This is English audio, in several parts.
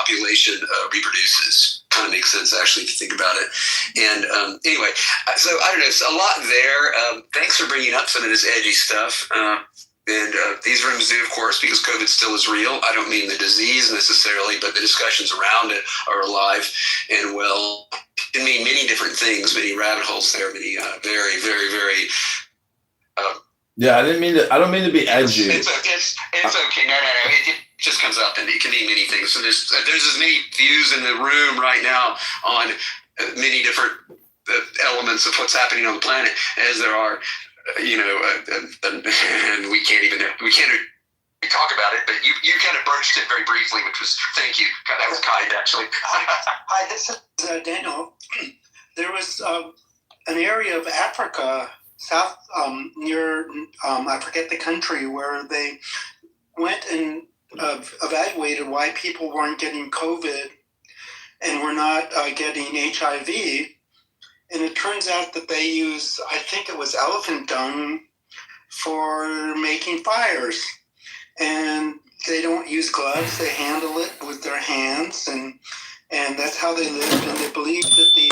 population reproduces. Kind of makes sense, actually, if you think about it. And anyway, so I don't know, it's a lot there. Thanks for bringing up some of this edgy stuff. And these rooms do, of course, because COVID still is real. I don't mean the disease necessarily, but the discussions around it are alive and well. It can mean many different things, many rabbit holes there, many very, very, very. Yeah, I don't mean to be edgy. It's okay. No. It just comes up, and it can mean many things. So there's as many views in the room right now on many different elements of what's happening on the planet as there are. And we can't talk about it, but you kind of broached it very briefly, which was, thank you. God, that was kind, actually. Hi, this is Daniel. There was an area of Africa, south near, I forget the country, where they went and evaluated why people weren't getting COVID and were not getting HIV. And it turns out that they use, I think it was elephant dung for making fires. And they don't use gloves, they handle it with their hands, and that's how they lived. And they believe that the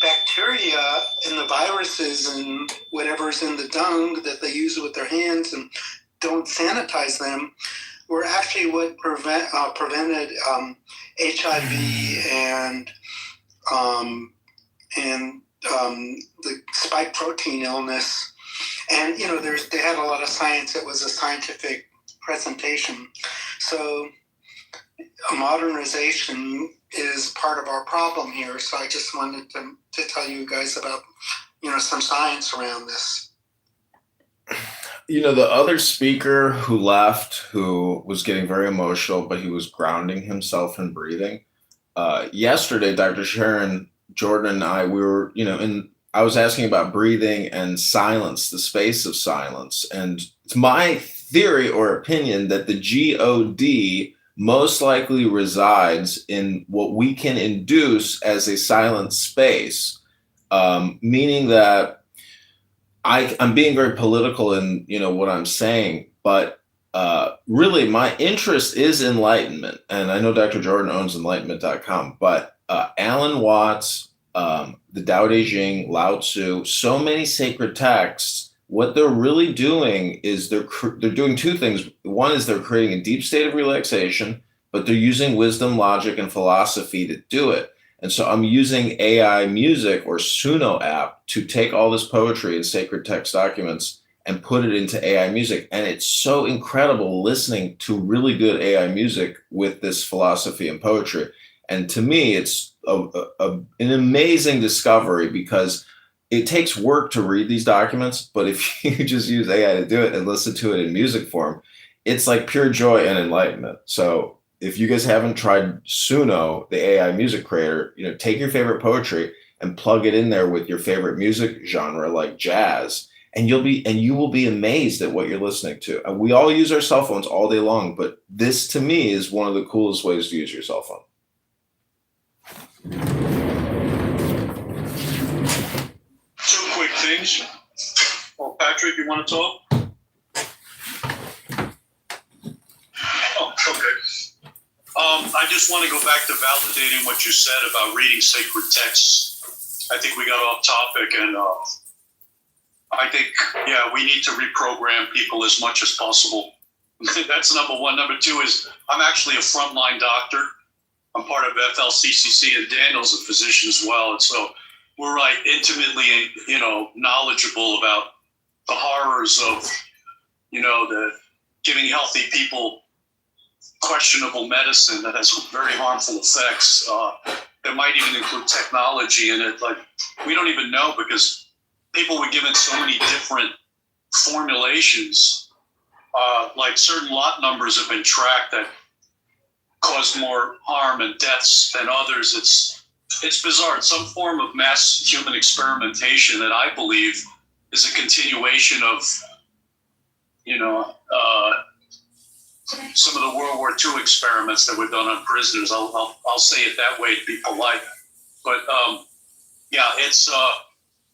bacteria and the viruses and whatever's in the dung that they use with their hands and don't sanitize them were actually what prevented HIV and the spike protein illness. And, they had a lot of science. It was a scientific presentation. So modernization is part of our problem here. So I just wanted to tell you guys about, some science around this. The other speaker who left, who was getting very emotional, but he was grounding himself in breathing. Yesterday, Dr. Sharon Jordan and I, we were, I was asking about breathing and silence, the space of silence. And it's my theory or opinion that the GOD most likely resides in what we can induce as a silent space, meaning that I'm being very political in, what I'm saying, but really my interest is enlightenment. And I know Dr. Jordan owns enlightenment.com, but Alan Watts, the Tao Te Ching, Lao Tzu, so many sacred texts, what they're really doing is they're doing two things. One is they're creating a deep state of relaxation, but they're using wisdom, logic, and philosophy to do it. And so I'm using AI music or Suno app to take all this poetry and sacred text documents and put it into AI music. And it's so incredible listening to really good AI music with this philosophy and poetry. And to me, it's an amazing discovery because it takes work to read these documents, but if you just use AI to do it and listen to it in music form, it's like pure joy and enlightenment. So if you guys haven't tried Suno, the AI music creator, take your favorite poetry and plug it in there with your favorite music genre like jazz, and you will be amazed at what you're listening to. And we all use our cell phones all day long, but this to me is one of the coolest ways to use your cell phone. Two quick things. Well, Patrick, you want to talk? Oh, okay. I just want to go back to validating what you said about reading sacred texts. I think we got off topic, and I think, we need to reprogram people as much as possible. That's number one. Number two is I'm actually a frontline doctor. I'm part of FLCCC, and Daniel's a physician as well. And so we're intimately, knowledgeable about the horrors of, the giving healthy people questionable medicine that has very harmful effects. That might even include technology in it. We don't even know because people were given so many different formulations. Certain lot numbers have been tracked that cause more harm and deaths than others. It's bizarre. It's some form of mass human experimentation that I believe is a continuation of, some of the World War II experiments that were done on prisoners. I'll say it that way to be polite. But it's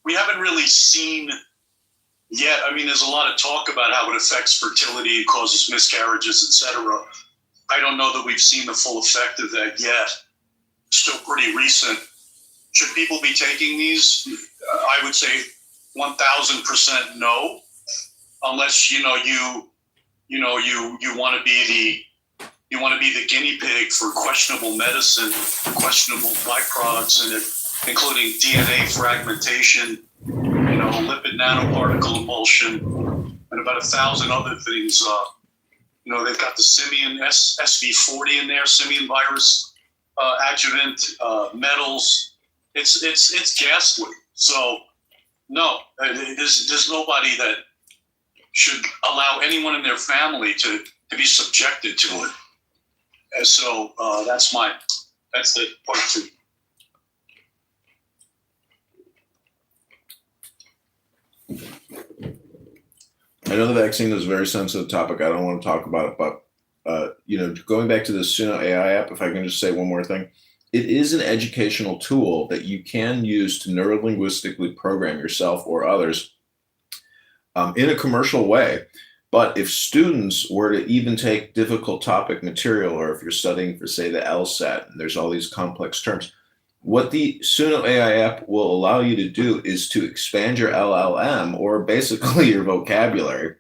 we haven't really seen yet. I mean, there's a lot of talk about how it affects fertility, causes miscarriages, etc. I don't know that we've seen the full effect of that yet. Still pretty recent. Should people be taking these? I would say 1,000% no, unless you want to be the guinea pig for questionable medicine, questionable byproducts in it, including DNA fragmentation, lipid nanoparticle emulsion, and about 1,000 other things. They've got the simian SV40 in there, simian virus adjuvant, metals. It's ghastly. So no, there's nobody that should allow anyone in their family to be subjected to it. And so that's the part two. I know the vaccine is a very sensitive topic. I don't want to talk about it, but going back to the Suno AI app, if I can just say one more thing, it is an educational tool that you can use to neurolinguistically program yourself or others in a commercial way. But if students were to even take difficult topic material, or if you're studying for, say, the LSAT, and there's all these complex terms, what the Suno AI app will allow you to do is to expand your LLM, or basically your vocabulary,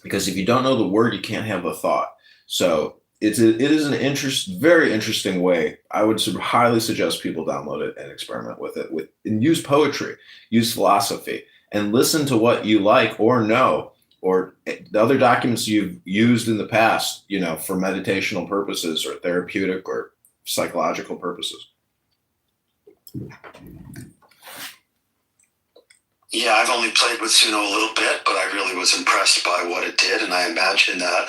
because if you don't know the word, you can't have the thought. So it is an very interesting way. I would highly suggest people download it and experiment with it, and use poetry, use philosophy, and listen to what you like or know, or the other documents you've used in the past, for meditational purposes or therapeutic or psychological purposes. Yeah, I've only played with Suno a little bit, but I really was impressed by what it did. And I imagine that,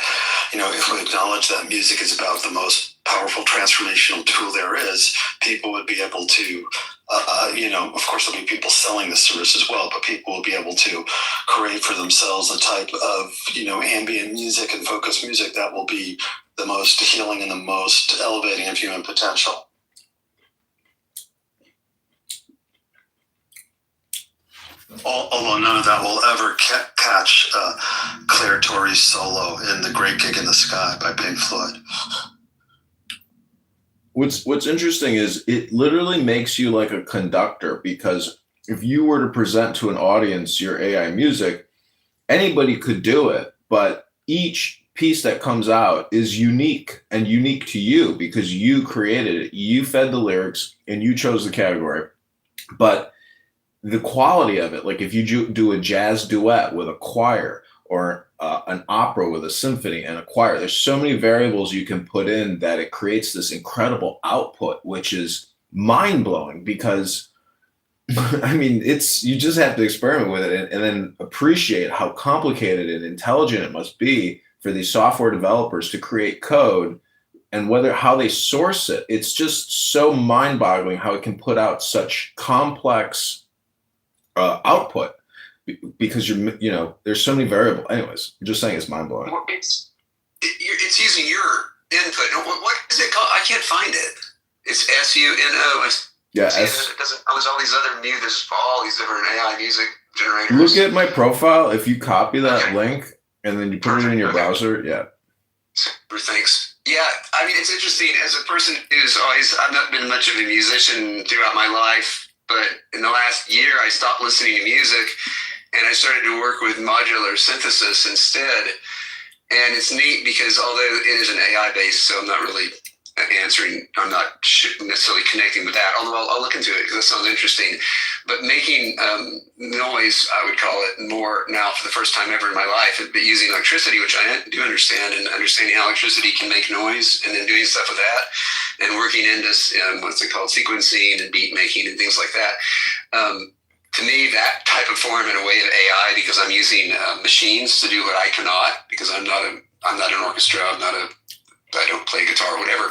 if we acknowledge that music is about the most powerful transformational tool there is, people would be able to, of course, there'll be people selling this service as well, but people will be able to create for themselves a type of, ambient music and focused music that will be the most healing and the most elevating of human potential. Although none of that will ever catch Claire Torrey's solo in The Great Gig in the Sky by Pink Floyd. What's interesting is it literally makes you like a conductor, because if you were to present to an audience your AI music, anybody could do it, but each piece that comes out is unique to you because you created it. You fed the lyrics and you chose the category. But the quality of it, like if you do a jazz duet with a choir, or an opera with a symphony and a choir, there's so many variables you can put in that it creates this incredible output, which is mind-blowing, because you just have to experiment with it and then appreciate how complicated and intelligent it must be for these software developers to create code, and how they source it. It's just so mind-boggling how it can put out such complex output, because there's so many variables. Anyways, I'm just saying it's mind-blowing. It's using your input. What is it called? I can't find it. It's SUNO. Yeah, it doesn't. There's all these other there's all these different AI music generators. Look at my profile. If you copy that link and then you put it in your browser, yeah. Super, thanks. Yeah, it's interesting. As a person I've not been much of a musician throughout my life, but in the last year I stopped listening to music and I started to work with modular synthesis instead. And it's neat because although it is an AI based, so I'm not necessarily connecting with that, although I'll look into it because that sounds interesting. But making noise, I would call it, more now for the first time ever in my life, but using electricity, which I do understand, and understanding how electricity can make noise, and then doing stuff with that, and working into what's it called, sequencing and beat making and things like that. To me, that type of form in a way of AI, because I'm using machines to do what I cannot, because I'm not an orchestra, I don't play guitar or whatever.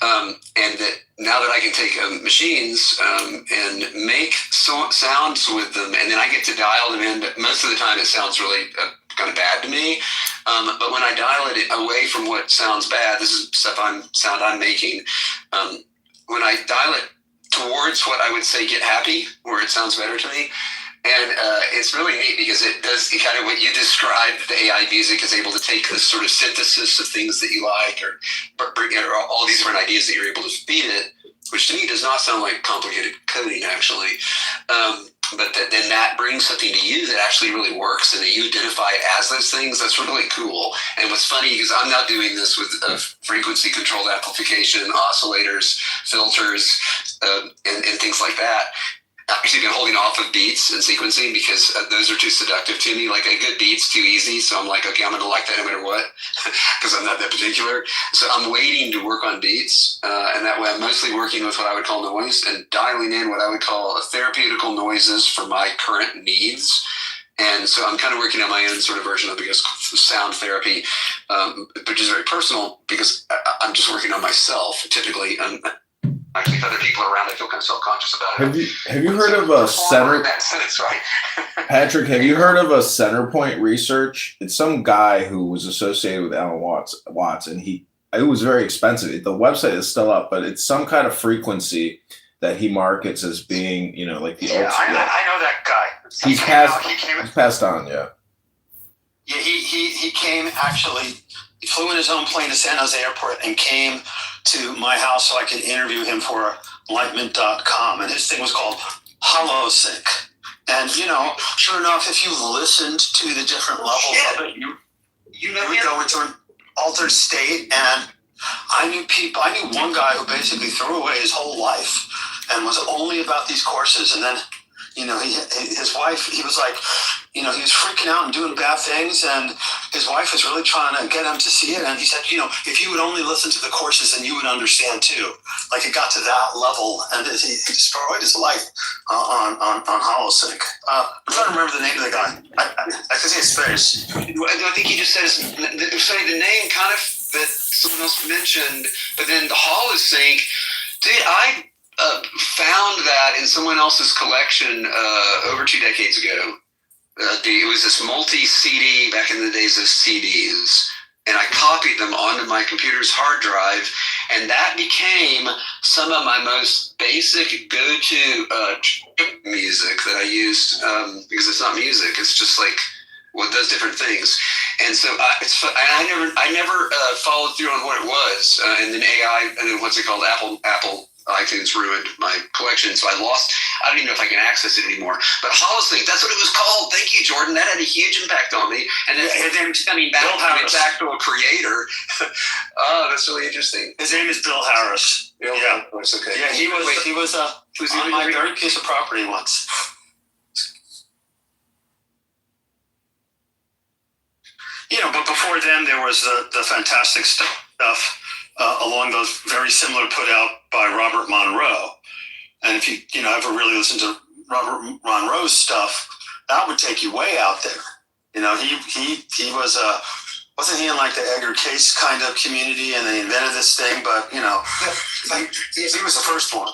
And that now that I can take machines and make sounds with them, and then I get to dial them in. Most of the time it sounds really kind of bad to me. But when I dial it away from what sounds bad, this is sound I'm making. When I dial it towards what I would say get happy, where it sounds better to me, And it's really neat because it does kind of what you described. The AI music is able to take this sort of synthesis of things that you like, or all these different ideas that you're able to feed it, which to me does not sound like complicated coding, actually. But then that brings something to you that actually really works, and that you identify as those things. That's really cool. And what's funny, because I'm now doing this with frequency controlled amplification, oscillators, filters, and things like that. I've actually been holding off of beats and sequencing because those are too seductive to me. Like a good beat's too easy, so I'm like, okay, I'm going to like that no matter what, because I'm not that particular. So I'm waiting to work on beats, and that way I'm mostly working with what I would call noise and dialing in what I would call therapeutical noises for my current needs. And so I'm kind of working on my own sort of version of, I guess, sound therapy, which is very personal because I'm just working on myself typically. I think other people around, I feel kind of self-conscious about it. Have you heard of a center? That sentence, right? Patrick, have you heard of a center point research? It's some guy who was associated with Alan Watts, and it was very expensive. The website is still up, but it's some kind of frequency that he markets as being, like the ultimate. I know that guy. He's passed on, yeah. Yeah, he came actually. He flew in his own plane to San Jose Airport and came to my house so I could interview him for Enlightenment.com. And his thing was called HoloSync. And, sure enough, if you listened to the different levels of it, you would go into an altered state. And I knew one guy who basically threw away his whole life and was only about these courses. And then, his wife, he was like, he was freaking out and doing bad things, and his wife was really trying to get him to see it. And he said, if you would only listen to the courses, then you would understand too. Like it got to that level, and he destroyed his life on HoloSync. I'm trying to remember the name of the guy. I can see his face. I think he just says, the name kind of that someone else mentioned, but then the HoloSync, dude, I found that in someone else's collection over 2 decades ago. It was this multi-CD back in the days of CDs, and I copied them onto my computer's hard drive, and that became some of my most basic go-to music that I used, because it's not music, it's just like what does different things. And so I never followed through on what it was, and then AI, and then what's it called, Apple iTunes ruined my collection, so I don't even know if I can access it anymore. But HoloSync, that's what it was called. Thank you, Jordan. That had a huge impact on me. And then it's coming back to its actual creator. Oh, that's really interesting. His name is Bill Harris. Bill Harris, okay. Yeah, he was on my very piece of property once. But before then, there was the fantastic stuff along those very similar put out by Robert Monroe. And if you ever really listen to Robert Monroe's stuff, that would take you way out there. He was wasn't he in like the Edgar Case kind of community, and they invented this thing, but he was the first one.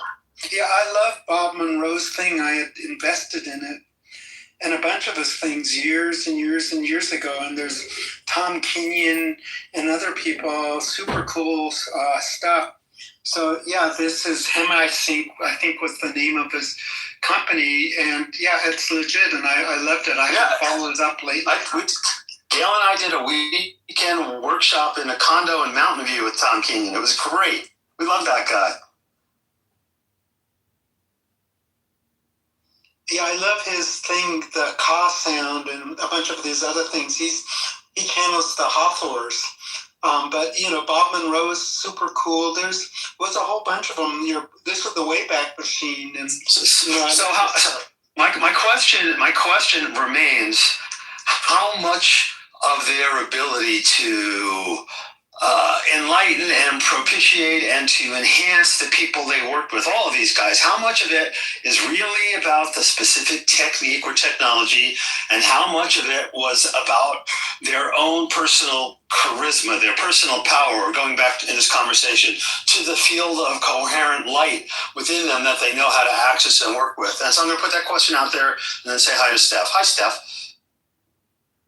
Yeah, I love Bob Monroe's thing. I had invested in it and a bunch of his things years and years and years ago. And there's Tom Kenyon and other people, super cool stuff. So yeah, this is HemiSync, I think was the name of his company. And yeah, it's legit, and I loved it. I haven't followed it up lately. Gail and I did a weekend workshop in a condo in Mountain View with Tom Kenyon. It was great. We love that guy. Yeah, I love his thing, the Ka sound, and a bunch of these other things. He channels the Hawthorns. But Bob Monroe is super cool. There's was a whole bunch of them. This was the Wayback Machine, and my question remains: how much of their ability to enlighten and propitiate and to enhance the people they worked with, all of these guys, how much of it is really about the specific technique or technology, and how much of it was about their own personal charisma, their personal power, or going back in this conversation to the field of coherent light within them that they know how to access and work with? And so I'm going to put that question out there and then say hi to Steph. Hi, Steph.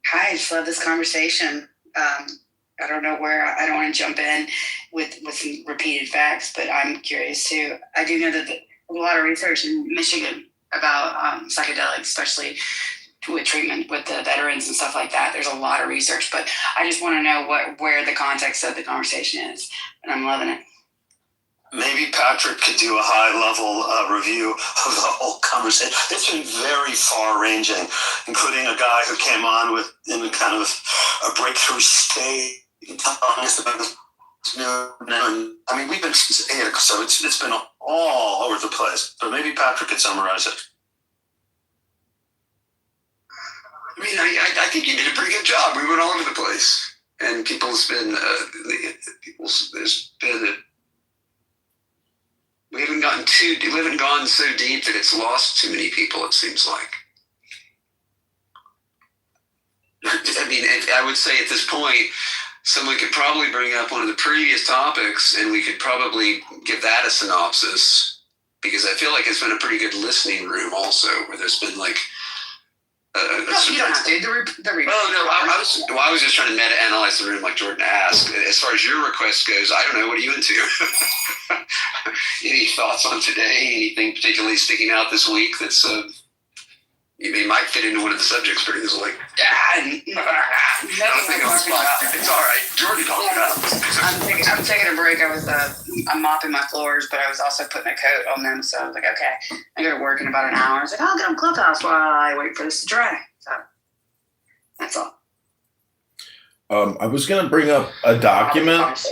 Hi, I just love this conversation. I don't know where, I don't want to jump in with some repeated facts, but I'm curious too. I do know that there's a lot of research in Michigan about psychedelics, especially with treatment with the veterans and stuff like that. There's a lot of research, but I just want to know where the context of the conversation is, and I'm loving it. Maybe Patrick could do a high-level review of the whole conversation. It's been very far-ranging, including a guy who came on in a kind of a breakthrough state, telling us about this new. I mean, we've been since 8, so it's been all over the place. But maybe Patrick could summarize it. I mean, I think you did a pretty good job. We went all over the place, and there's been we haven't gone so deep that it's lost too many people, it seems like. I mean, I would say at this point, someone could probably bring up one of the previous topics and we could probably give that a synopsis, because I feel like it's been a pretty good listening room also, where there's been like No, you don't have to. I was just trying to meta-analyze the room like Jordan asked. As far as your request goes, I don't know. What are you into? Any thoughts on today? Anything particularly sticking out this week that's you might fit into one of the subjects pretty easily? Nothing I'm talking about. It's all right. Jordan talked about it. I'm taking a break. I'm mopping my floors, but I was also putting a coat on them. So I was like, okay, I go to work in about an hour. I was like, I'll get on Clubhouse while I wait for this to dry. So that's all. I was going to bring up a document.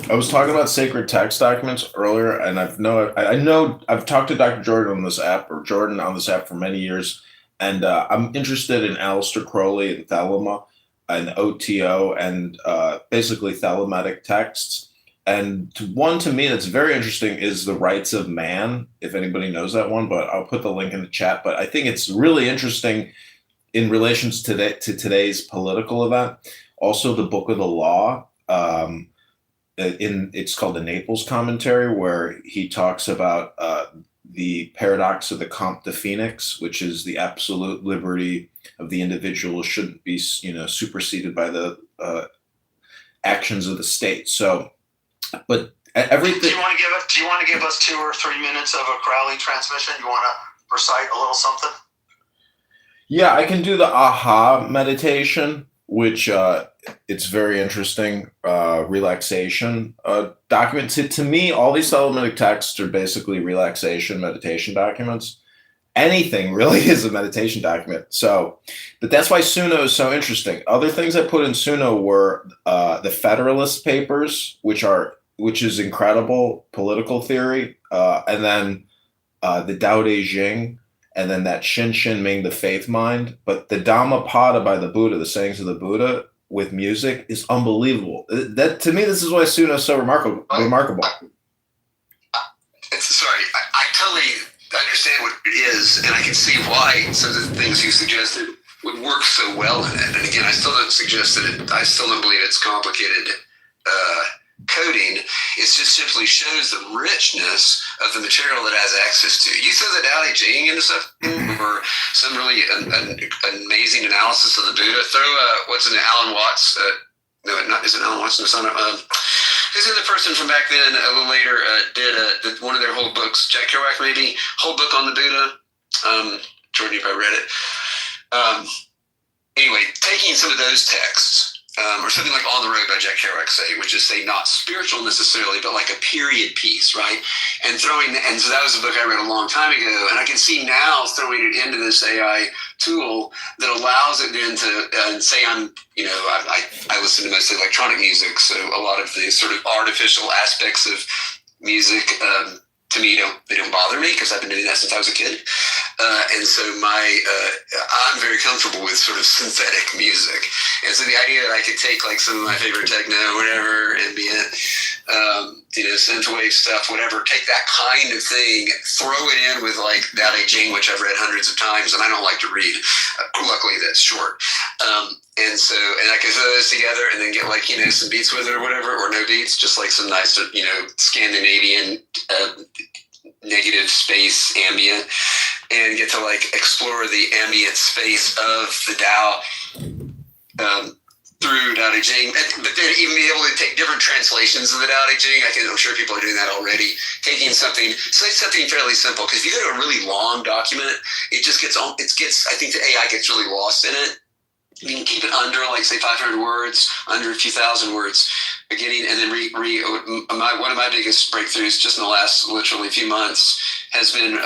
I was talking about sacred text documents earlier, and I know I've talked to Dr. Jordan on this app for many years, and I'm interested in Aleister Crowley and Thelema and OTO and basically thelemetic texts. And one to me that's very interesting is The Rights of Man, if anybody knows that one, but I'll put the link in the chat. But I think it's really interesting in relation to today's political event. Also, the Book of the Law. It's called the Naples Commentary, where he talks about the paradox of the Comte de Phoenix, which is the absolute liberty of the individual shouldn't be, superseded by the actions of the state. So, but everything. Do you want to give us 2 or 3 minutes of a Crowley transmission? You want to recite a little something? Yeah, I can do the aha meditation, which it's very interesting relaxation document. To me, all these thelemetic texts are basically relaxation meditation documents. Anything really is a meditation document. So, but that's why Suno is so interesting. Other things I put in Suno were the Federalist Papers, which is incredible political theory, and then the Tao Te Ching, and then that Shin Shin Ming, the Faith Mind. But the Dhammapada by the Buddha, the sayings of the Buddha with music, is unbelievable. That to me, this is why Suno is so remarkable. Sorry, I totally understand what it is, and I can see why some of the things you suggested would work so well in it. And again, I still don't believe it's complicated coding. It just simply shows the richness of the material it has access to. You throw the Tao Te Ching into something, or some really amazing analysis of the Buddha. Throw what's in it, Alan Watts? Isn't Alan Watts? Who's the other person from back then? A little later did one of their whole books. Jack Kerouac, maybe whole book on the Buddha. Jordan, you probably read it. Anyway, taking some of those texts. Or something like On the Road by Jack Kerouac, which is not spiritual necessarily, but like a period piece, right? And so that was a book I read a long time ago, and I can see now throwing it into this AI tool that allows it then to say I listen to mostly electronic music, so a lot of the sort of artificial aspects of music to me they don't bother me, because I've been doing that since I was a kid. And so I'm very comfortable with sort of synthetic music. And so the idea that I could take like some of my favorite techno, whatever, ambient, synthwave stuff, whatever, take that kind of thing, throw it in with like Tao Te Ching, which I've read hundreds of times and I don't like to read. Luckily that's short. And I can throw those together and then get like, some beats with it or whatever, or no beats, just like some nice, Scandinavian negative space ambient, and get to like explore the ambient space of the Tao through Tao Te Ching, but then even be able to take different translations of the Tao Te Ching. I'm sure people are doing that already. Taking something fairly simple, because if you go to a really long document, it gets. I think the AI gets really lost in it. You can keep it under, like, say, 500 words, under a few thousand words, beginning, and then one of my biggest breakthroughs just in the last literally few months has been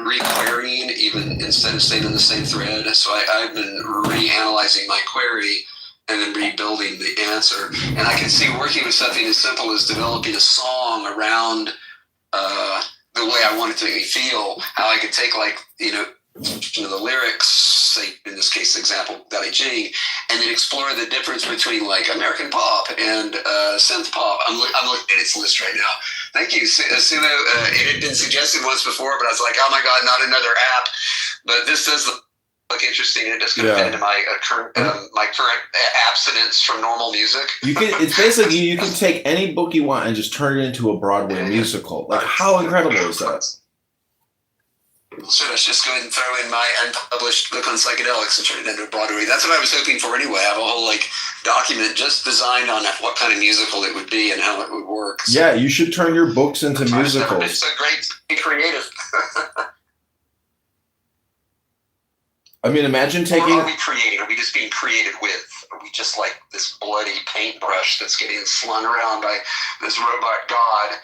re-querying, even instead of staying in the same thread. So I've been reanalyzing my query and then rebuilding the answer. And I can see working with something as simple as developing a song around the way I want it to make me feel, how I could take, like, the lyrics, say in this case, example, Tao Te Ching, and then explore the difference between, like, American pop and synth pop. I'm looking at its list right now. Thank you, Sumo. It had been suggested once before, but I was like, oh my God, not another app. But this does look interesting. It does fit into my current abstinence from normal music. It's basically, you can take any book you want and just turn it into a Broadway musical. Like, how incredible is that? Should I just go ahead and throw in my unpublished book on psychedelics and turn it into a Broadway? That's what I was hoping for anyway. I have a whole, like, document just designed on what kind of musical it would be and how it would work. So, yeah, you should turn your books into musicals. It's so great to be creative. I mean, imagine taking... Or are we creating? Are we just being created with? Are we just like this bloody paintbrush that's getting slung around by this robot god?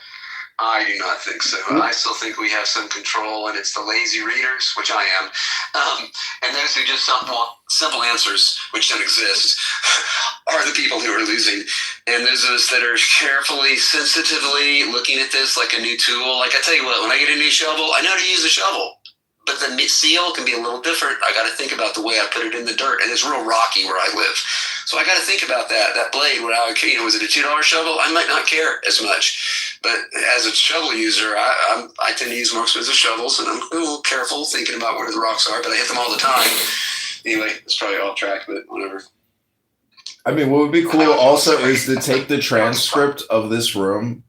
I do not think so. I still think we have some control, and it's the lazy readers, which I am, and those who just want simple answers, which don't exist, are the people who are losing. And those of us that are carefully, sensitively looking at this like a new tool. Like, I tell you what, when I get a new shovel, I know how to use a shovel. But the seal can be a little different. I got to think about the way I put it in the dirt, and it's real rocky where I live. So I got to think about that blade. Where was it a $2 shovel? I might not care as much. But as a shovel user, I tend to use more expensive shovels, and I'm a little careful thinking about where the rocks are. But I hit them all the time. Anyway, it's probably off track, but whatever. I mean, what would be cool also is to take the transcript of this room.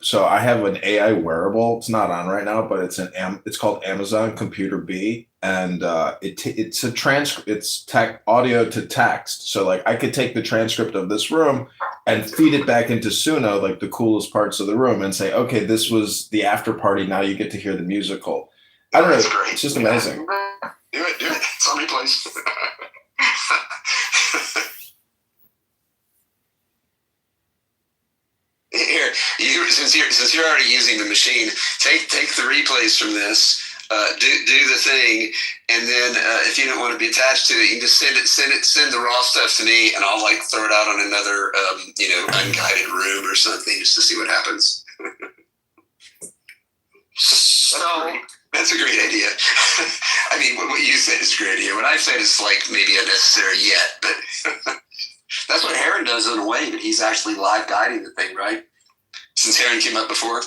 So I have an AI wearable. It's not on right now, but it's called Amazon Computer B, and it's a transcript. It's audio to text. So, like, I could take the transcript of this room and feed it back into Suno, like the coolest parts of the room, and say, okay, this was the after party. Now you get to hear the musical. I don't know. It's just amazing. Do it. It's on replays. Here, since you're already using the machine, take the replays from this, do the thing, and then if you don't want to be attached to it, you can just send the raw stuff to me, and I'll, like, throw it out on another unguided room or something just to see what happens. That's a great idea. I mean, what you said is a great idea. What I said is, like, maybe unnecessary yet, but that's what Heron does in a way, but he's actually live guiding the thing, right? Since Heron came up before.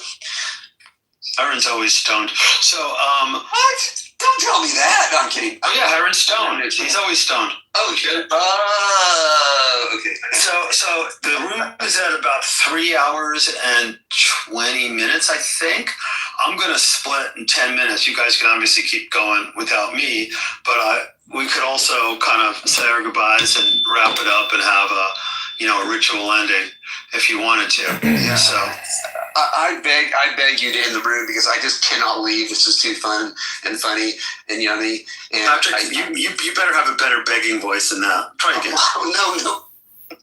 Heron's always stoned. So, What? Don't tell me that. No, I'm kidding. oh yeah, Heron's stoned. He's always stoned. Oh, shit. Okay. So the room is at about 3 hours and 20 minutes, I think. I'm going to split in 10 minutes. You guys can obviously keep going without me, but we could also kind of say our goodbyes and wrap it up and have a ritual ending if you wanted to. Yeah. So I beg you to end the room, because I just cannot leave. This is too fun and funny and yummy. And Patrick, you better have a better begging voice than that. Try again. No.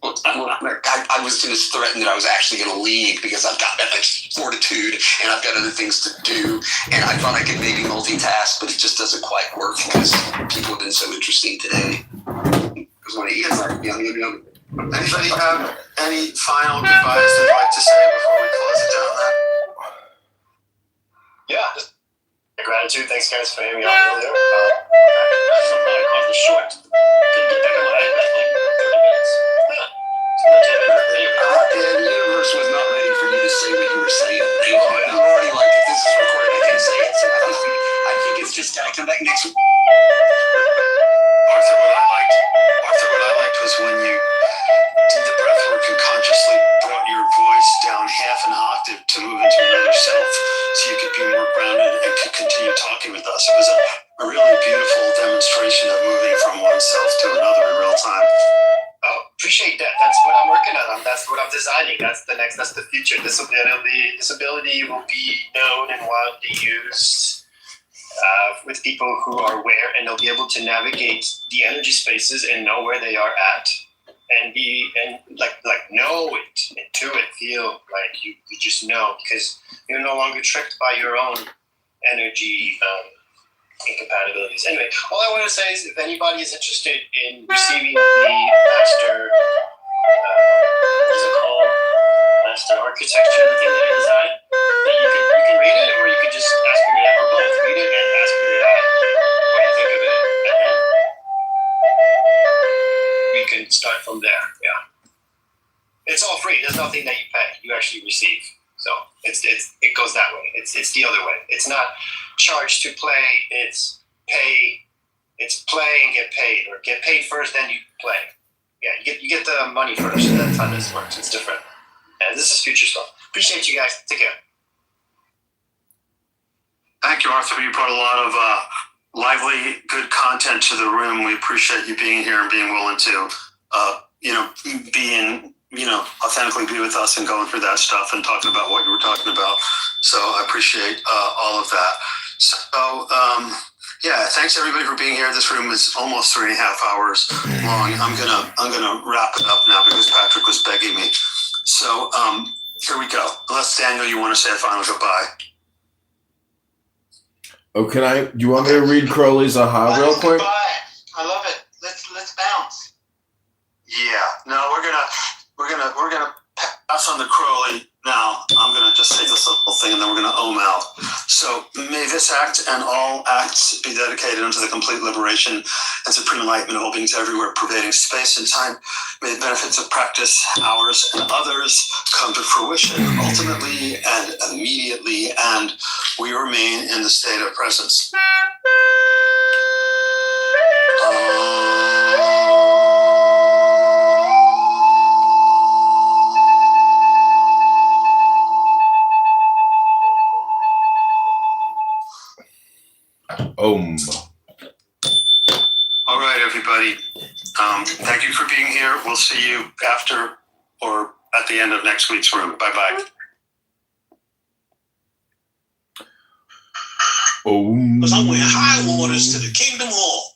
I was going to threaten that I was actually going to leave because I've got that much fortitude and I've got other things to do. And I thought I could maybe multitask, but it just doesn't quite work because people have been so interesting today. I just want to eat yum. Anybody have any final goodbyes they'd like to say before we close it down then? Yeah, just gratitude. Thanks, guys, for having me out earlier. I caught the short. Couldn't get back on my head like 30 minutes. The universe was not ready for you to say what you were saying. I'm already like, if this is recorded, I can say it. So I think it's just got to come back next week. Arthur, what I liked was when you did the breath work and consciously brought your voice down half an octave to move into another self so you could be more grounded and could continue talking with us. It was a really beautiful demonstration of moving from one self to another in real time. Oh, appreciate that. That's what I'm designing. That's the future. Disability will be known and widely used with people who are aware, and they'll be able to navigate the energy spaces and know where they are at, and know it, intuit, feel like you just know, because you're no longer tricked by your own energy incompatibilities. Anyway, all I want to say is if anybody is interested in receiving the master, what's it called? Master architecture, the thing that I designed, that you can read it, or you can just ask me that, or both. Read it and ask me that. What do you think of it? And then we can start from there. Yeah. It's all free. There's nothing that you pay. You actually receive. So it goes that way. It's the other way. It's not charge to play. It's pay. It's play and get paid, or get paid first, then you play. Yeah, you get the money first, and that's how this works. It's different. And this is future stuff. Appreciate you guys. Take care. Thank you, Arthur. You brought a lot of lively, good content to the room. We appreciate you being here and being willing to, authentically be with us and going through that stuff and talking about what you were talking about. So I appreciate all of that. So, thanks everybody for being here. This room is almost 3.5 hours long. I'm gonna wrap it up now because Patrick was begging me. So here we go. Unless Daniel, you want to say a final goodbye. Oh, do you want me to read Crowley's aha real quick? Goodbye. I love it. Let's bounce. Yeah. No, we're gonna pass on the Crowley now. I'm gonna just say this little thing and then we're gonna out. So may this act and all acts be dedicated unto the complete liberation and supreme enlightenment of all beings everywhere, pervading space and time. May the benefits of practice, ours and others, come to fruition ultimately and immediately, and we remain in the state of presence. All right, everybody. Thank you for being here. We'll see you after or at the end of next week's room. Bye-bye. Because I went high waters to the Kingdom Hall.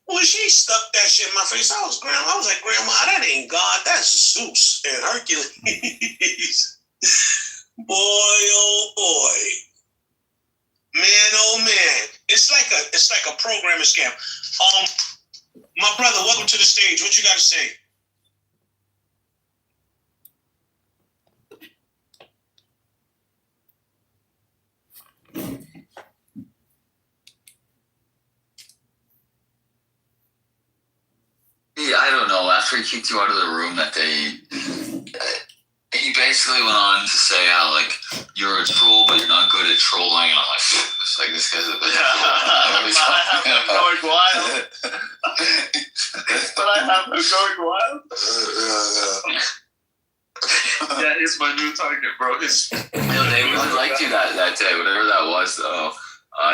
When she stuck that shit in my face, I was like, Grandma, that ain't God. That's Zeus and Hercules. Boy, oh boy. Man, oh man. It's like a programming scam. My brother, welcome to the stage. What you got to say? Yeah, I don't know. After he kicked you out of the room that day, he basically went on to say how, like, you're a troll, but you're not good at trolling. And I'm like, it's like, this guy's a bit. Going wild. But I have him going wild. Yeah, he's my new target, bro. They really liked you that day, whatever that was, though.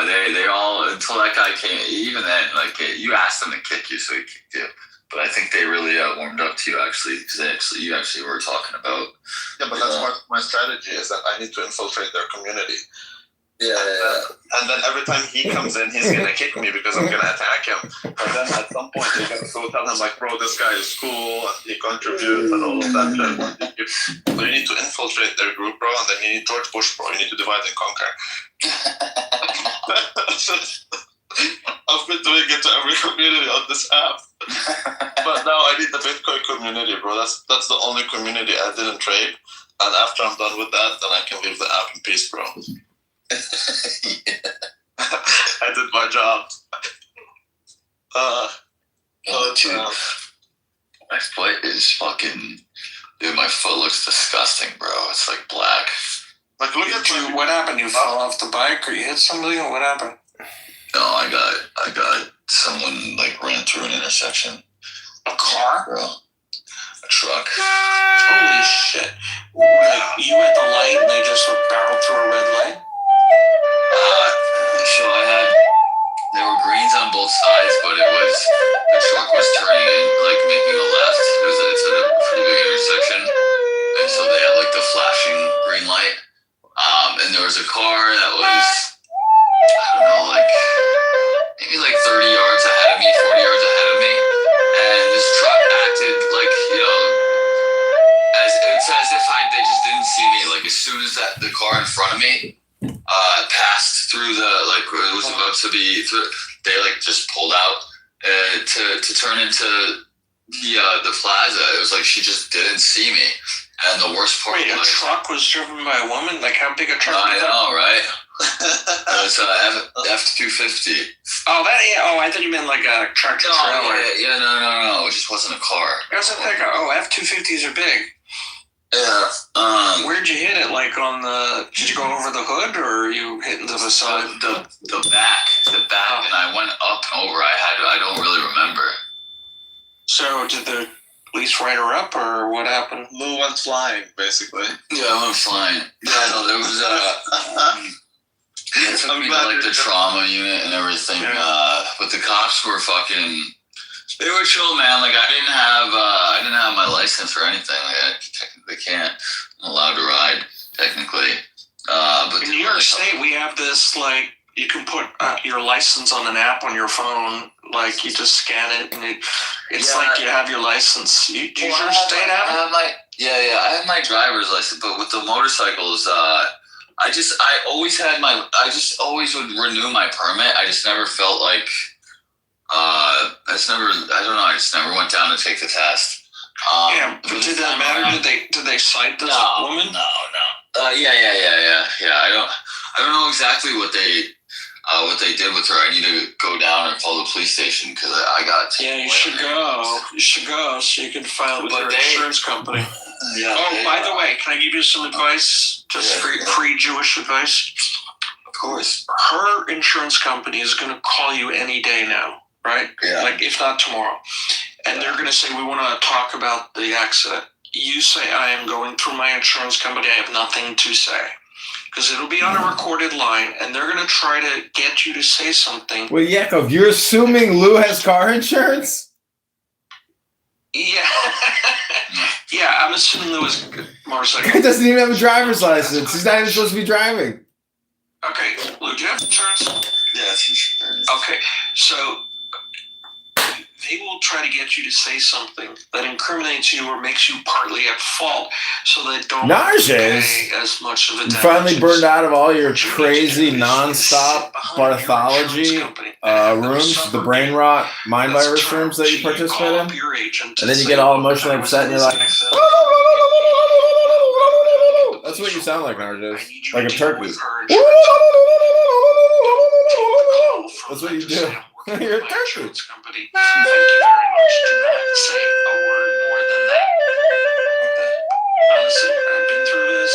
They all, until that guy came, even then, like, you asked him to kick you, so he kicked you. But I think they really warmed up to you, actually, because you actually were talking about. Yeah, but that's my strategy, is that I need to infiltrate their community. Yeah. And then every time he comes in, he's going to kick me because I'm going to attack him. But then at some point, they're going to go tell him, like, bro, this guy is cool, and he contributes, and all of that. So you need to infiltrate their group, bro, and then you need George Bush, bro. You need to divide and conquer. I've been doing it to every community on this app. But now I need the Bitcoin community, bro. That's the only community I didn't trade. And after I'm done with that, then I can leave the app in peace, bro. I did my job. My foot is fucking... Dude, my foot looks disgusting, bro. It's like black. Like, look at you. What happened? You fell off the bike or you hit somebody or what happened? No, I got someone, like, ran through an intersection. A car? Bro. A truck. Holy shit. Like, you at the light and they just barreled through a red light? So there were greens on both sides, but the truck was turning in, like, making a left. It's a pretty big intersection. was, I don't know, like maybe like 30 yards ahead of me, 40 yards ahead of me, and this truck acted like, it's as if they just didn't see me. Like as soon as the car in front of me passed through it was about to be through, they like just pulled out to turn into the plaza. It was like she just didn't see me. And the worst part Wait, a truck was driven by a woman? Like how big a truck? I know, right? It was F-250. Oh, I thought you meant like a tractor trailer. No, it just wasn't a car. I was thinking, F-250s are big. Yeah. Where'd you hit it? Like did you go over the hood or you hit into the side? The back, and I went up and over. I don't really remember. So did the police write her up or what happened? Lou went flying, basically. Yeah, I went flying. Yeah, no, there was it took me to like the trauma unit and everything. Yeah. But the cops were they were chill, man. Like I didn't have my license or anything. Like I technically can't. I'm allowed to ride technically. But in New York State, we have this like you can put your license on an app on your phone. Like you just scan it and it's like you have your license. Do your state have it? I have my driver's license, but with the motorcycles, I just always would renew my permit. I just never felt like. I just never went down to take the test. But did that matter? Did they cite this woman? No. Yeah. I don't know exactly what they did with her. I need to go down and call the police station because I got. Yeah, you should go. You should go so you can file with your insurance company. Yeah. By the way, can I give you some advice? Just free Jewish advice. Of course. Her insurance company is going to call you any day now. Right? Yeah. Like, if not tomorrow. And they're going to say, we want to talk about the accident. You say, I am going through my insurance company. I have nothing to say. Because it'll be on a recorded line, and they're going to try to get you to say something. Well, Yakov, you're assuming Lou has car insurance? Yeah. Yeah, I'm assuming Lou has motorcycle. He doesn't even have a driver's license. He's not even supposed to be driving. Okay, Lou, do you have insurance? Yeah, it's insurance. Okay, so they will try to get you to say something that incriminates you or makes you partly at fault, so they don't pay as much of a damage. You finally burned out of all your crazy non-stop pathology rooms, the brain rot, mind virus rooms that you participate in, and then you get all emotionally upset and you're like, that's what you sound like, Narjis, like a turkey. That's what you do. You're a turkey. Company. Thank you very much. Do not say a word more than that. Honestly, I've been through this.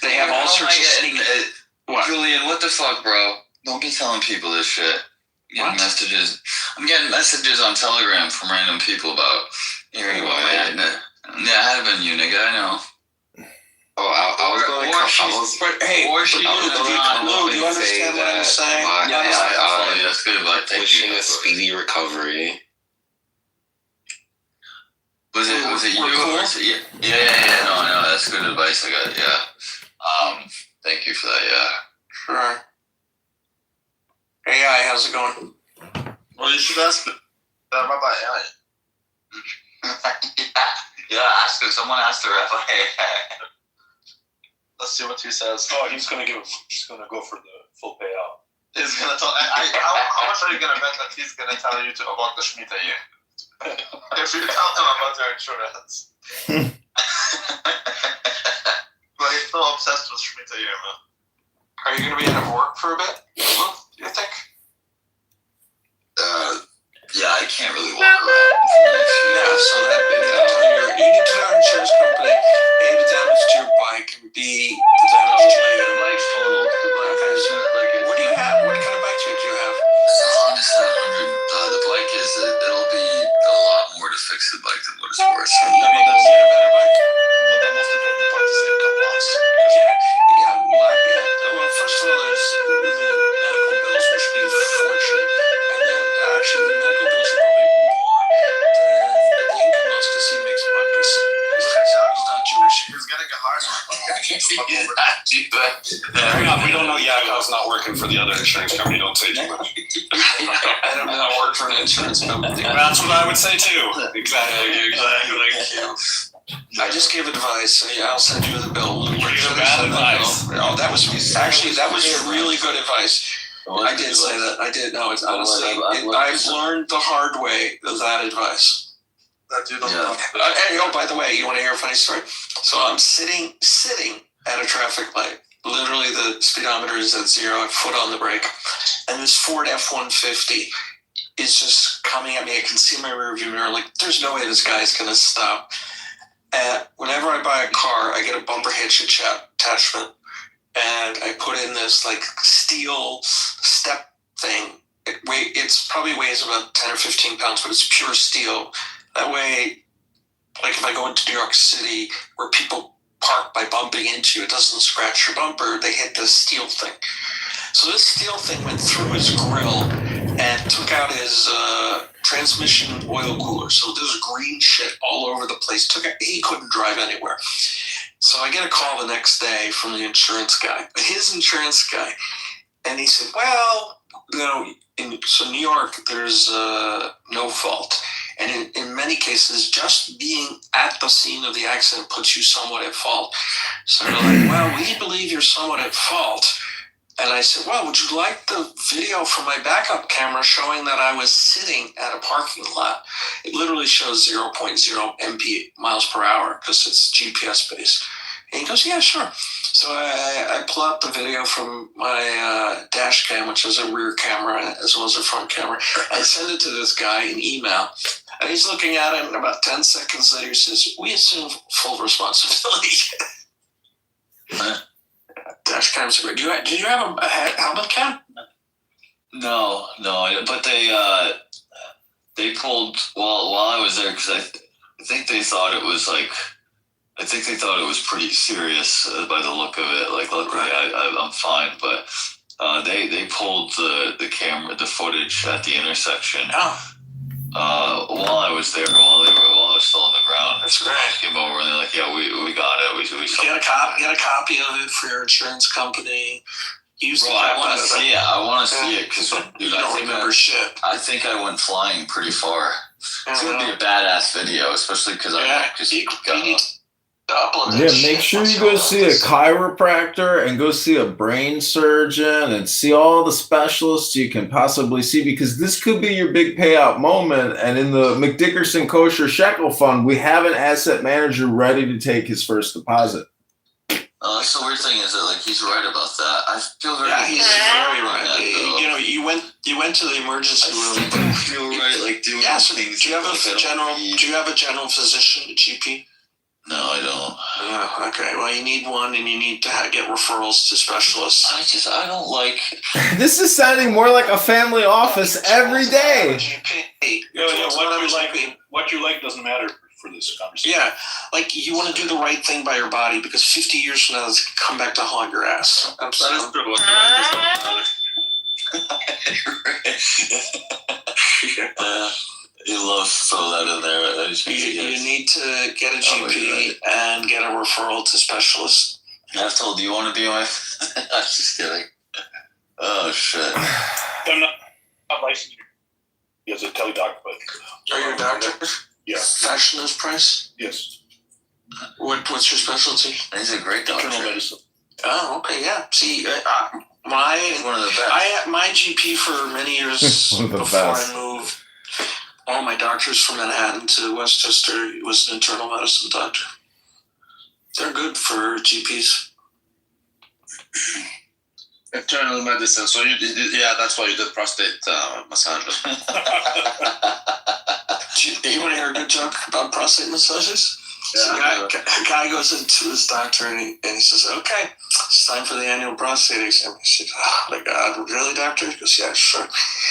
They have all sorts of sneaky. What? Julian, what the fuck, bro? Don't be telling people this shit. I'm getting messages on Telegram from random people about. Yeah, I have been you, nigga. I know. Oh, I was going to but hey, Lou, do you understand what I'm saying? That's good, but wishing a speedy recovery. Was it you? Cool? Yeah. No, that's good advice. I got. Yeah. Thank you for that. Yeah. Sure. Hey, AI, how's it going? Well, you should ask Rabbi AI. Yeah, ask him. Someone asked the Rabbi AI. Let's see what he says. Oh, he's gonna go for the full payout. He's gonna tell. How much are you gonna bet that he's gonna tell you about the Shemitah year? If you tell him about your insurance. But he's so obsessed with Shemitah year, man. Are you gonna be out of work for a bit? Do you think? Yeah, I can't really walk around. Yeah, so you need to know insurance company. A, the damage to your bike, and B, the damage to you. The bike's totaled. What do you have? What kind of bike do you have? It's a Honda 700. The bike it'll be a lot more to fix the bike than what it's worth. I mean, let's get a better bike. But the most important part is the income loss. Yeah. Well, first of all, there's the medical bills, which would be fortunate. And then, actually, the medical bills are probably more than the income loss because he makes a buck. Because he's not Jewish. He's getting a hard one. Hang on, we don't know Yakov's not working for the other insurance company. Don't say too much. I don't know. Work for an insurance company. That's what I would say too. Exactly. I just gave advice. I'll send you the bill. Bad advice. Oh, that was really good advice. I did say that. I did. No, it's honestly, I've learned the hard way that advice. That you don't Yeah. By the way, you want to hear a funny story? So I'm sitting at a traffic light. Literally, the speedometer is at 0. I foot on the brake, and this Ford F-150 is just coming at me. I can see my rearview mirror. Like, there's no way this guy's gonna stop. And whenever I buy a car, I get a bumper hitch attachment, and I put in this like steel step thing. It's probably weighs about 10 or 15 pounds, but it's pure steel. That way, like if I go into New York City where people park by bumping into, it doesn't scratch your bumper, they hit this steel thing. So this steel thing went through his grill and took out his transmission oil cooler. So there's green shit all over the place. He couldn't drive anywhere. So I get a call the next day from the insurance guy, his insurance guy, and he said, well, so New York, there's no fault. And in many cases, just being at the scene of the accident puts you somewhat at fault. So they're like, well, we believe you're somewhat at fault. And I said, well, would you like the video from my backup camera showing that I was sitting at a parking lot? It literally shows 0.0 miles per hour because it's GPS based. And he goes, yeah, sure. So I pull out the video from my dash cam, which is a rear camera as well as a front camera. I send it to this guy in email. And he's looking at it, and about 10 seconds later, he says, we assume full responsibility. Dash cams are great. Did you have a helmet cam? No, but they pulled while I was there because I think they thought it was pretty serious by the look of it. Like, luckily I'm fine, but they pulled the camera, the footage at the intersection. Oh. While I was there, while I was still on the ground. That's great. Came over and they're like, yeah, we got it. We get a copy of it for your insurance company. Bro, I want to see it. I want to see it because you don't remember shit. I think I went flying pretty far. It's gonna be a badass video, especially because you need to upload that shit. Make sure you go see a chiropractor and go see a brain surgeon and see all the specialists you can possibly see, because this could be your big payout moment. And in the McDickerson Kosher Shekel Fund, we have an asset manager ready to take his first deposit. That's the weird thing is that he's right about that. I feel very he's very right. You went to the emergency room. I feel right, doing things. Do you have a general physician, a GP? No, I don't. Okay. Well, you need one, and you need to get referrals to specialists. I don't like. This is sounding more like a family office every day. What you like doesn't matter for this conversation. Yeah, you want to do the right thing by your body, because 50 years from now, it's going to come back to haunt your ass. That is true. What you like doesn't matter. You love to throw that in there. You need to get a GP and get a referral to specialists. I've told you want to be my. I'm just kidding. Oh shit. I'm not licensed as a teledoc, but. Are you a doctor? Yeah. Fashionist Price? Yes. What's your specialty? He's a great doctor. Internal medicine. Oh, okay, yeah. See, He's one of the best. I had my GP for many years before I moved. All my doctors from Manhattan to Westchester, he was an internal medicine doctor. They're good for GPs. Internal medicine. So you did, that's why you did prostate massage. Do you want to hear a good joke about prostate massages? Yeah, So a guy goes into his doctor and he says, okay, it's time for the annual prostate exam. He said, oh my God, really, doctor? He goes, yeah, sure.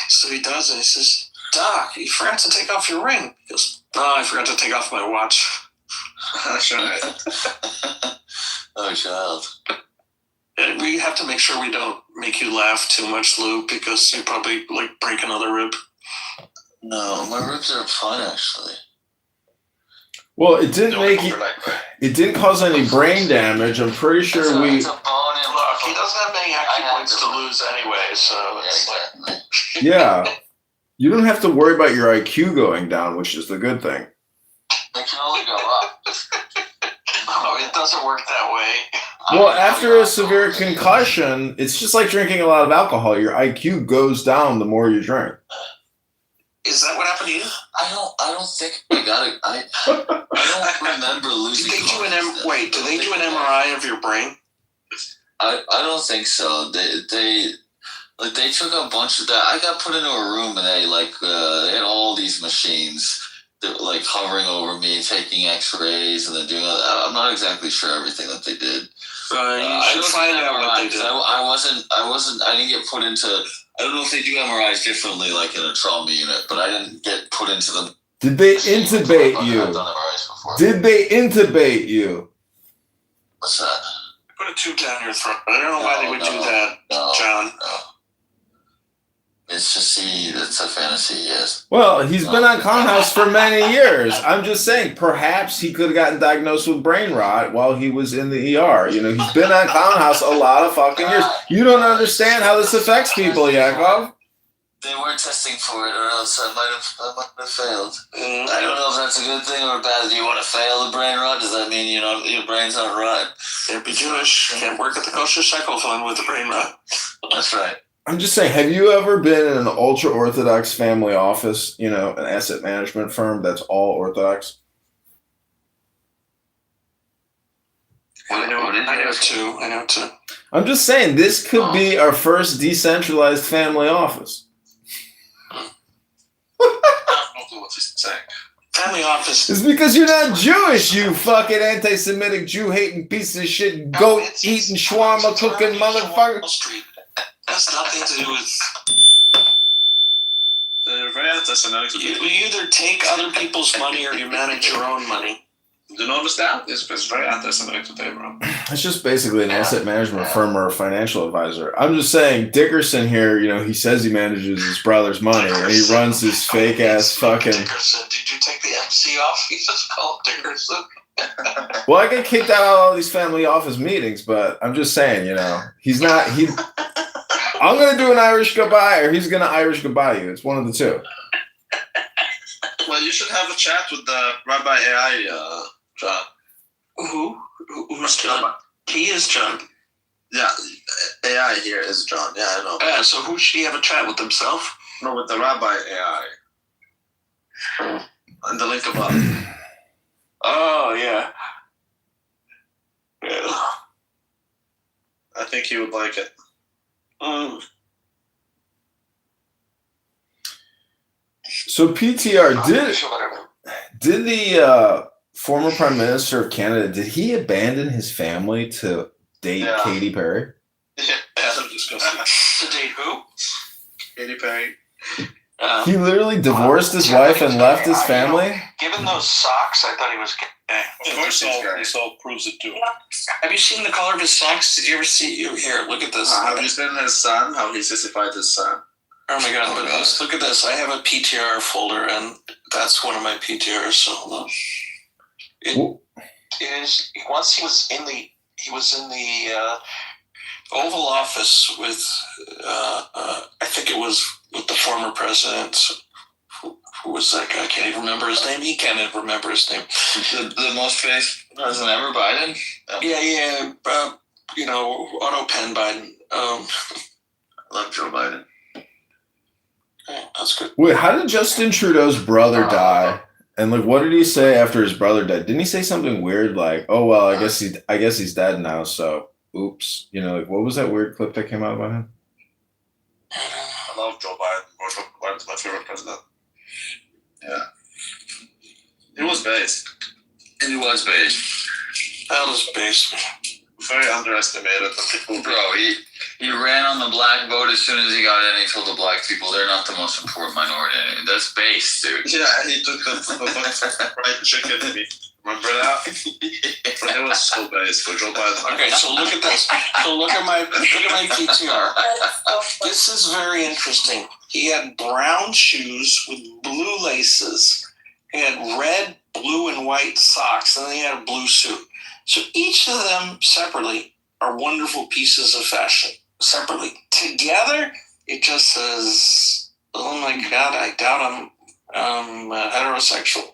So he does, and he says, Doc, you forgot to take off your ring. He goes, no, I forgot to take off my watch. That's right. Oh, child. And we have to make sure we don't make you laugh too much, Lou, because you probably break another rib. No, my ribs are fine, actually. Well, it didn't They only make go you. for like, It didn't cause any brain damage. I'm pretty sure It's a bone in. Look, he doesn't have many action points to lose anyway, so Yeah, it's like, exactly. Yeah. You don't have to worry about your IQ going down, which is the good thing. It can only go up. no, it doesn't work that way. Well, after a severe concussion, it's just like drinking a lot of alcohol. Your IQ goes down the more you drink. Is that what happened to you? I don't think I got it. I don't remember losing. Did they do do they do an MRI of your brain? I don't think so. They took a bunch of that. I got put into a room and they had all these machines that were like hovering over me, taking X-rays, and then doing. I'm not exactly sure everything that they did. You should find out what they did. I didn't get put into. I don't know if they do MRIs differently, like in a trauma unit, but I didn't get put into them. Did they intubate I've you? done MRIs before. Did they intubate you? What's that? Put a tube down your throat. I don't know why they would do that, No, John. no. It's just it's a fantasy, yes. Well, he's been on Clown House for many years. I'm just saying, perhaps he could have gotten diagnosed with brain rot while he was in the ER. You know, he's been on Clown House a lot of fucking years. You don't understand how this affects people, Yakov. They weren't testing for it, or else I might have failed. I don't know if that's a good thing or bad. Do you want to fail the brain rot? Does that mean your brain's not right? Can't be Jewish. Can't work at the kosher shekel fund with the brain rot. That's right. I'm just saying, have you ever been in an ultra-Orthodox family office, you know, an asset management firm that's all Orthodox? I know two. I'm just saying, this could be our first decentralized family office. I have no clue what he's saying. Family office. It's because you're not Jewish, you fucking anti-Semitic, Jew-hating piece of shit, goat-eating, shawarma-cooking motherfucker. Wall Street. Has nothing to do with. They're very anti-Semitic. You either take other people's money or you manage your own money. Do you understand? It's very anti-Semitic today, bro. It's just basically an asset management firm or a financial advisor. I'm just saying, Dickerson here, you know, he says he manages his brother's money, and he runs his fake-ass fucking... Dickerson. Did you take the MC off? He just called Dickerson. Well, I get kicked out of all these family office meetings, but I'm just saying, you know, he's not... I'm going to do an Irish goodbye, or he's going to Irish goodbye you. It's one of the two. Well, you should have a chat with the Rabbi AI, John. Who's John? He is John. Yeah, AI here is John. Yeah, I know. So who should he have a chat with himself? No, with the Rabbi AI. And the link above. Oh, yeah. Yeah. I think he would like it. So PTR, did the former Prime Minister of Canada, did he abandon his family to date Katy Perry? Yeah, that's disgusting. To date who? Katy Perry. He literally divorced his wife and left his family? Given those socks, I thought he was gay. Of course, this all proves it too. Have you seen the color of his socks? Did you ever see? Here, look at this. Have you seen his son? How he sissified his son? Oh my God! Look at this. I have a PTR folder, and that's one of my PTRs. So it is. Once he was in the Oval Office with I think it was with the former president. Who was that guy? I can't even remember his name. He can't even remember his name. The most famous president ever, Biden? Yeah. You know, auto pen Biden. I love Joe Biden. Yeah, that's good. Wait, how did Justin Trudeau's brother die? And like, what did he say after his brother died? Didn't he say something weird like, "Oh well, I guess he's dead now"? So, oops. You know, like, what was that weird clip that came out about him? I love Joe Biden. Joe Biden's my favorite president. Yeah. He was based. And he was based. That was based. Very underestimated. Bro, he ran on the black vote as soon as he got in. He told the black people they're not the most important minority. That's base, dude. Yeah, he took the fried chicken meat. Remember that? It was so base for Joe Biden. Okay, so look at this. So look at my PTR. This is very interesting. He had brown shoes with blue laces. He had red blue and white socks, and then he had a blue suit. So each of them separately are wonderful pieces of fashion. Separately. Together, it just says, oh my God, I doubt I'm heterosexual.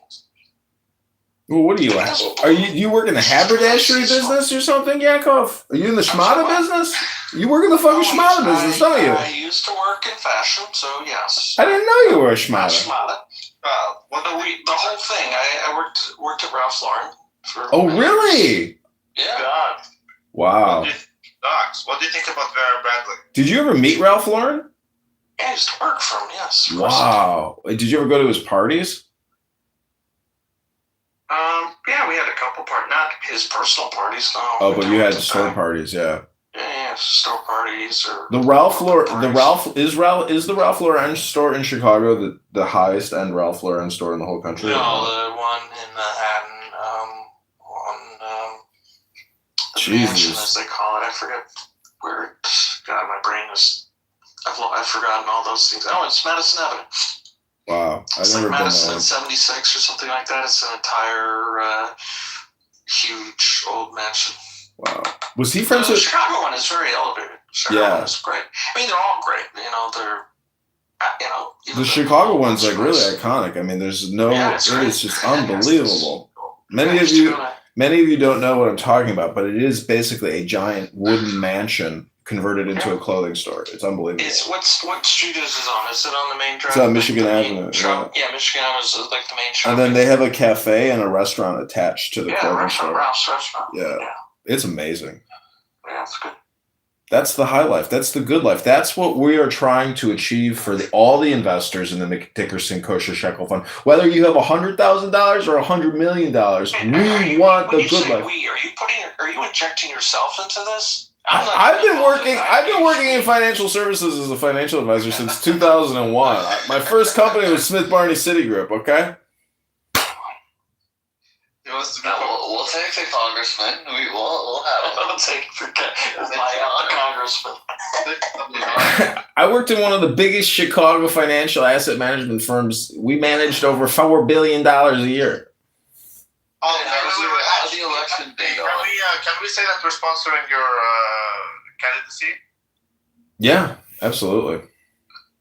Well, what are you at? Are you work in the haberdashery business or something, Yakov? Are you in the schmata business? You work in the fucking schmata business, don't you? I used to work in fashion, so yes. I didn't know you were a schmata. The whole thing. I worked at Ralph Lauren. Oh, really? Yeah. God. Wow. What do you think about Vera Bradley? Did you ever meet Ralph Lauren? Yeah, I used to work for him, yes. Wow. Did you ever go to his parties? Yeah, we had a couple parties, not his personal parties, no. Oh, but you had store parties, yeah. Yeah, store parties or the Ralph Lauren store in Chicago the highest end Ralph Lauren store in the whole country? No, the one in Manhattan, the mansion, as they call it. I forget where it. God, my brain is. I've forgotten all those things. Oh, it's Madison Avenue. Wow, It's like Madison 76 or something like that. It's an entire huge old mansion. Wow. Was he friends with... The Chicago one is very elevated. Chicago one is great. I mean, they're all great. The Chicago one's like really iconic. I mean, there's no... it's just unbelievable. Many of you don't know what I'm talking about, but it is basically a giant wooden mansion converted into a clothing store. It's unbelievable. What street is it on? Is it on the main drive? It's on Michigan Avenue. Yeah, Michigan Avenue is like the main show. And then they have a cafe and a restaurant attached to the clothing store. Ralph's restaurant. Yeah. It's amazing. Yeah, it's good. That's the high life. That's the good life. That's what we are trying to achieve for all the investors in the McDickerson Kosher Shekel Fund. Whether you have $100,000 or $100 million, we want the good life. Are you injecting yourself into this? I've been working in financial services as a financial advisor since 2001. My first company was Smith Barney Citigroup. Okay. We'll take the congressman. We'll have him. We'll take my congressman. I worked in one of the biggest Chicago financial asset management firms. We managed over $4 billion a year. How's the election day going? Can we say that we're sponsoring your candidacy? Yeah, absolutely.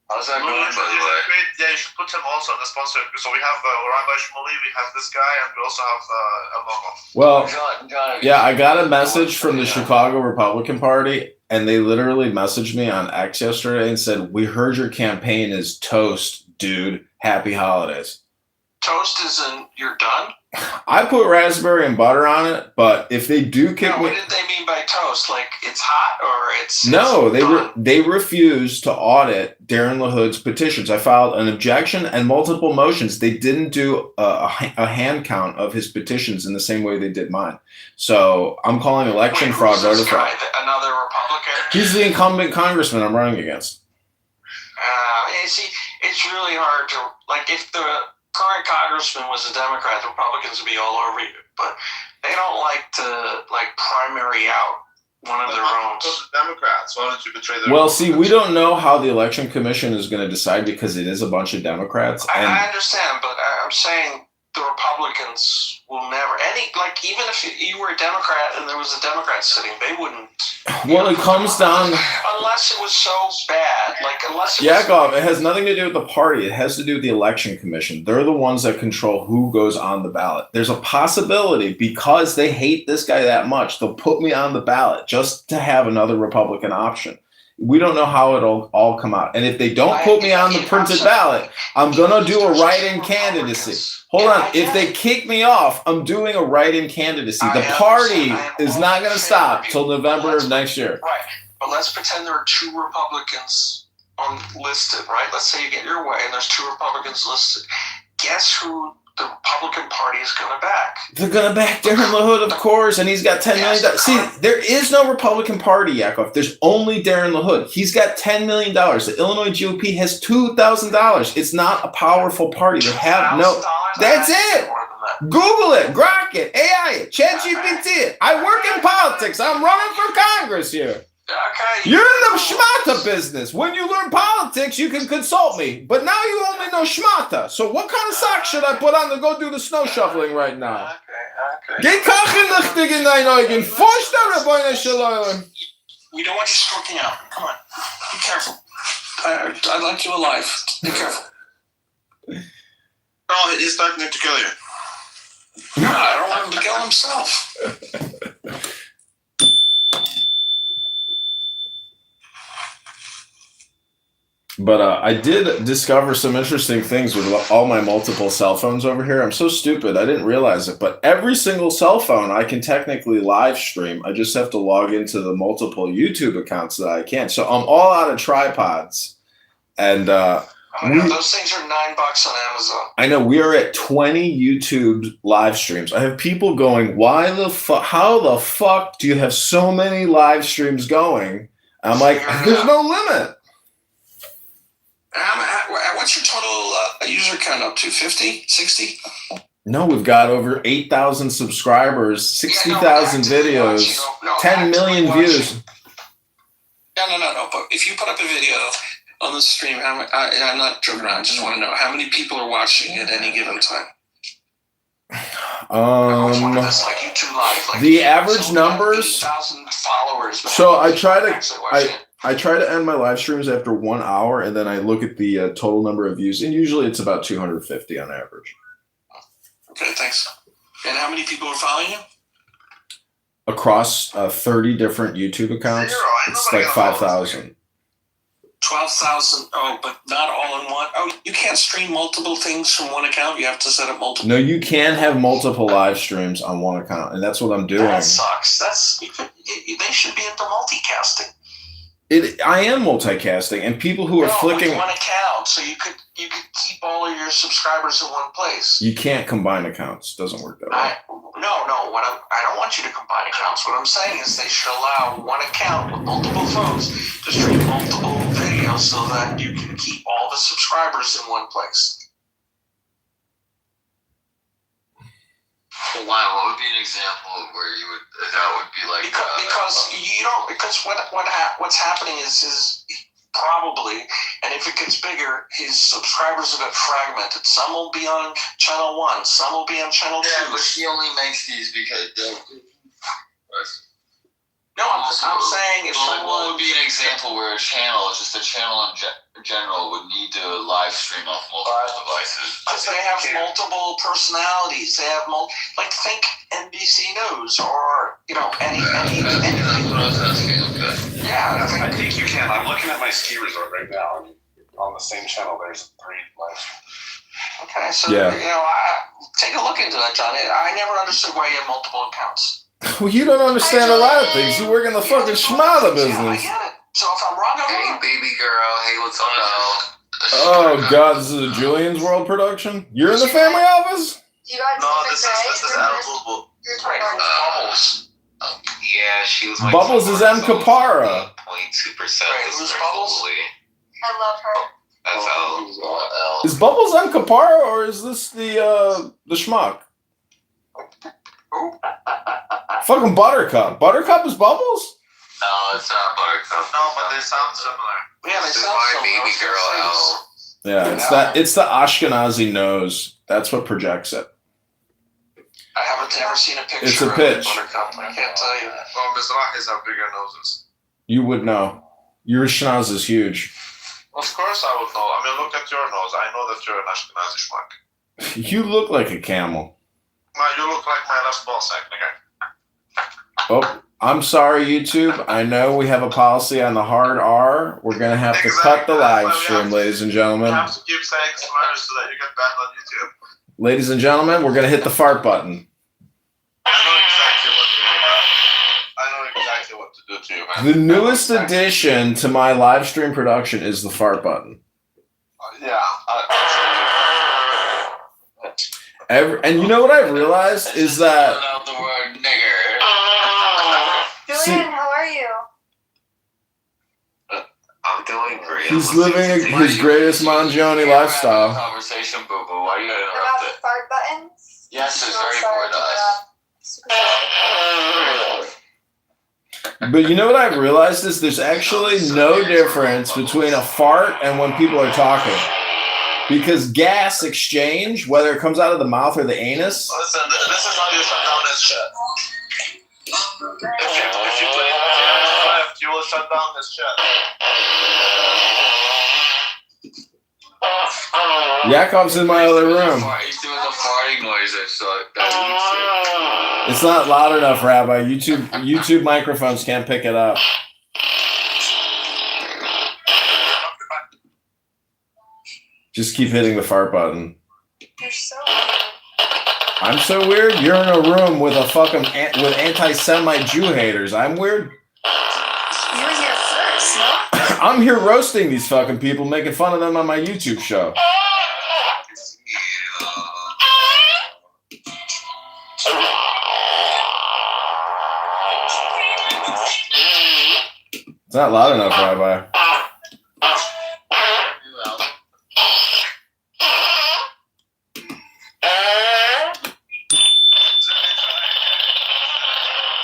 How's that going, by the way? Yeah, you should put him also on the sponsor. So we have Rabbi Shmuley, we have this guy, and we also have El Momo. Well, yeah, I got a message from the Chicago Republican Party, and they literally messaged me on X yesterday and said, "We heard your campaign is toast, dude. Happy holidays." Toast isn't you're done? I put raspberry and butter on it, but if they do kick me... What did they mean by toast? Like it's hot or it's... No, they refused to audit Darren LaHood's petitions. I filed an objection and multiple motions. They didn't do a hand count of his petitions in the same way they did mine. So I'm calling election fraud. Who's this guy? Another Republican? He's the incumbent congressman I'm running against. See, it's really hard to... Like if the current congressman was a Democrat, the Republicans would be all over you. But they don't like to primary out one of their own. Democrats. Why don't you betray their... Well, see, we don't know how the election commission is going to decide because it is a bunch of Democrats. I understand, but I'm saying the Republicans will never even if you were a Democrat and there was a Democrat sitting, they wouldn't. Well, it comes down unless it was so bad, Yakov, it has nothing to do with the party. It has to do with the election commission. They're the ones that control who goes on the ballot. There's a possibility because they hate this guy that much, they'll put me on the ballot just to have another Republican option. We don't know how it'll all come out. And if they don't put me on the printed ballot, I'm going to do a write-in candidacy. Hold on. If they kick me off, I'm doing a write-in candidacy. The party is not going to stop till November of next year. Right. But let's pretend there are two Republicans listed, right? Let's say you get your way and there's two Republicans listed. Guess who the Republican Party is going to back? They're going to back Darren LaHood, of course, and he's got $10 million. See, there is no Republican Party, Yakov. There's only Darren LaHood. He's got $10 million. The Illinois GOP has $2,000. It's not a powerful party. They have no... That's it. Google it, Grok it, AI it, ChatGPT it. I work in politics. I'm running for Congress here. Okay, You're in the schmata business. When you learn politics, you can consult me. But now you only know schmata. So what kind of socks should I put on to go do the snow shoveling right now? Okay. Geh kachenlichtig in dein Augen. Vorstell dir, Beine Shalom. We don't want you stroking out. Come on. Be careful. I'd like you alive. Be careful. Oh, he's threatening to kill you. No, I don't want him to kill himself. But I did discover some interesting things with all my multiple cell phones over here. I'm so stupid. I didn't realize it. But every single cell phone I can technically live stream. I just have to log into the multiple YouTube accounts that I can. So I'm all out of tripods. And Oh my God, those things are $9 on Amazon. I know we are at 20 YouTube live streams. I have people going, "Why the fuck? How the fuck do you have so many live streams going?" I'm like, "There's no limit." What's your total user count up to? 50? 60? No, we've got over 8,000 subscribers, 60,000 videos, 10 million views. No. But if you put up a video on the stream, I'm not joking around. I just want to know how many people are watching at any given time. Like YouTube Live, like the average numbers. 8,000 followers. So I try to end my live streams after 1 hour, and then I look at the total number of views, and usually it's about 250 on average. Okay, thanks. And how many people are following you? Across 30 different YouTube accounts, it's like 5,000. 12,000. Oh, but not all in one. Oh, you can't stream multiple things from one account. You have to set up multiple. No, you can have multiple live streams on one account, and that's what I'm doing. That sucks. They should be into multicasting. I am multicasting, and people who are flicking with one account, so you could keep all of your subscribers in one place. You can't combine accounts. Doesn't work that way. No. I don't want you to combine accounts. What I'm saying is they should allow one account with multiple phones to stream multiple videos, so that you can keep all the subscribers in one place. Well, why? What would be an example of where you would that would be like? What's happening is probably, and if it gets bigger, his subscribers will get fragmented. Some will be on channel 1, some will be on channel 2. Yeah, but he only makes these because. No, I'm saying if someone. What would be an example where just a channel in general would need to live stream off multiple devices? Because they have multiple personalities. They have think NBC News or any. That's what I was asking. Okay. Yeah, I think you can. I'm looking at my ski resort right now, and on the same channel, there's 3 live streams. Okay, so take a look into that, John. I never understood why you have multiple accounts. Well, you don't understand a lot of things. You work in the fucking schmata business. I get it. So if I'm wrong, I'm wrong. Hey, baby girl. Hey, what's up, Oh God, this is a Julian's World production. You're in the family office? You guys this is Bubbles. Bubbles. Yeah, she was my Bubbles is M. Capara. 0.2%. Who's Bubbles? I love her. That's L. Is Bubbles M. Capara, or is this the schmuck? Fucking Buttercup. Buttercup is Bubbles? No, it's not Buttercup. No, but they sound similar. Yeah, they This is sound my similar. baby girl L. Yeah, it's the Ashkenazi nose. That's what projects it. I haven't ever seen a picture It's a pitch. of Buttercup. I can't tell you. Well, Mizrahis have bigger noses. You would know. Your schnoz is huge. Of course I would know. I mean, look at your nose. I know that you're an Ashkenazi schmuck. You look like a camel. No, you look like my last ball sack, nigga. Oh, I'm sorry, YouTube. I know we have a policy on the hard R. We're going to have to cut the live stream, ladies and You gentlemen. have to keep saying slurs so that you get banned on YouTube. Ladies and gentlemen, we're going to hit the fart button. I know exactly what to do to you, man. The newest addition to my live stream production is the fart button. Yeah. And you know what I've realized is that... Out the word nigger. Julian, how are you? I'm doing great. He's living his greatest Mangione lifestyle. Conversation, boo boo. Why are you gonna About interrupt the it? fart buttons? Yes, it's No, very sorry important to to us. interrupt. Super sorry. But you know what I've realized is there's actually no difference between a fart and when people are talking. Because gas exchange, whether it comes out of the mouth or the anus. Listen, this is how you shut down his shit. If you put it left, you will shut down his shit. Yakov's in my other room. He's doing the farting noises, so that It's not loud enough, Rabbi. YouTube microphones can't pick it up. Just keep hitting the fart button. You're so weird. I'm so weird. You're in a room with a fucking with anti-Semite Jew haters. I'm weird. You were here first, no? I'm here roasting these fucking people, making fun of them on my YouTube show. It's not loud enough, Rabbi.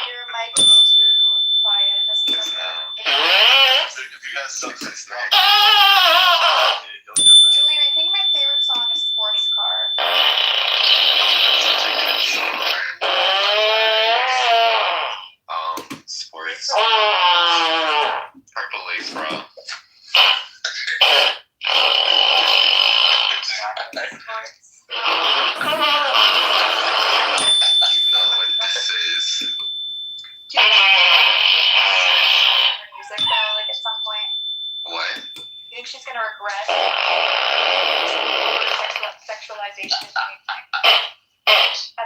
Your mic is too quiet. It doesn't Julian, I think my favorite song is Sports Car. sports. Purple lace, bro. You know what this is. Music though, like at some point. What? You think she's gonna regret sexualization at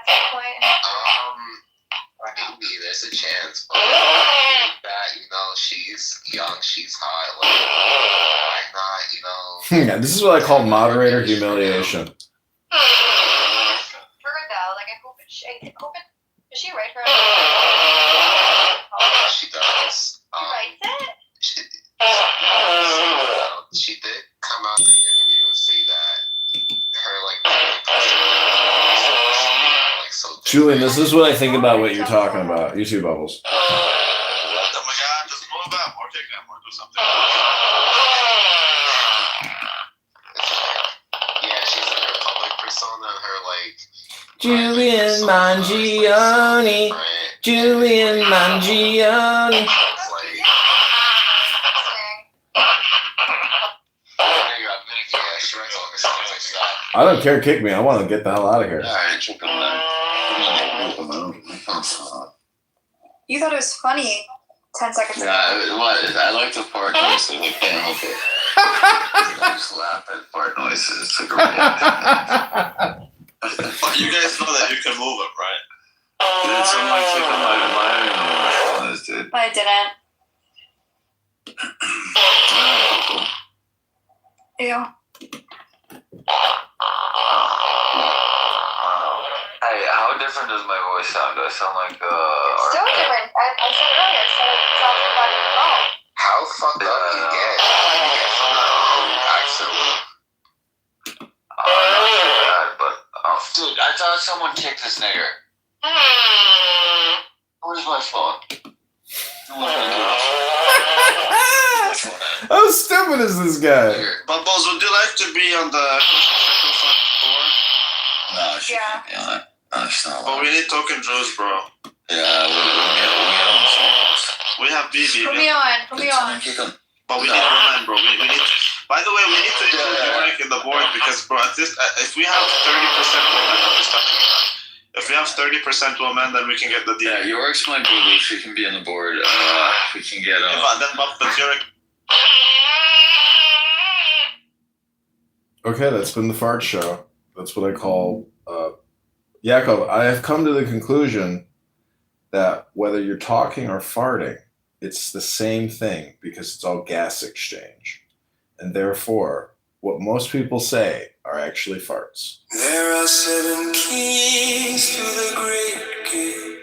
some point? Maybe there's a chance, but that, you know, she's young, she's hot, like, why not, you know? Yeah, this is what I call moderator humiliation. For her though, like I hope is she right for She does. She writes it? She did come out in an interview and say that her, like so Julian, this is what I think about what you're talking about. YouTube bubbles. Oh my god, just move them or kick them or do something. Yeah, she's like her public persona, her like Julian Mangione. Julian Mangione. I don't care, kick me. I want to get the hell out of here. You thought it was funny 10 seconds ago. Yeah, what? I like the fart noises. I can't help it. I just laugh at fart noises. It's a great But you guys know that you can move it, right? Did someone click on my dude? But I didn't. Ew. Hey, how different does my voice sound? Do I sound like It's so different. I said earlier, it sounds like your phone. How fucked up you get? You get from that accent. Not too bad, but dude, I thought someone kicked this nigger. Where's my phone? How stupid is this guy? Bubbles, would you like to be on the board? No, she can't be on it. No, she's not. But we need token Jews, bro. Yeah, we get on songs. We have BB. Put me on. Put me on. But we need women, bro. We need. By the way, we need to include Yorick in the board because, bro, at this, if we have 30% women, I'm just talking about. If we have 30% women, then we can get the deal. Yeah, Yorick's my boo-boo. She can be on the board. We can get but Yorick. Okay, that's been the fart show. That's what I call. Yakov, I have come to the conclusion that whether you're talking or farting, it's the same thing because it's all gas exchange. And therefore, what most people say are actually farts. There are 7 keys to the great gate,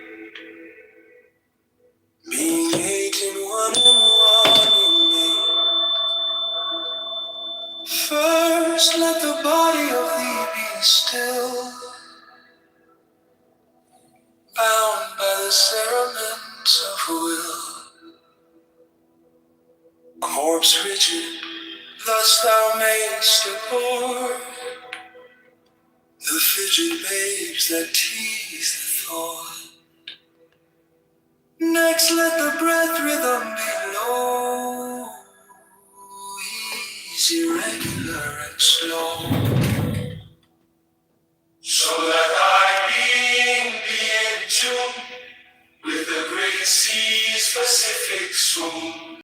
being 8 in 1 and 1 in me. First, let the body of thee be still, bound by the cerements of will. corpse rigid, thus thou mayst abhor the fidget babes that tease the thought. Next let the breath rhythm be low, easy, regular, and slow.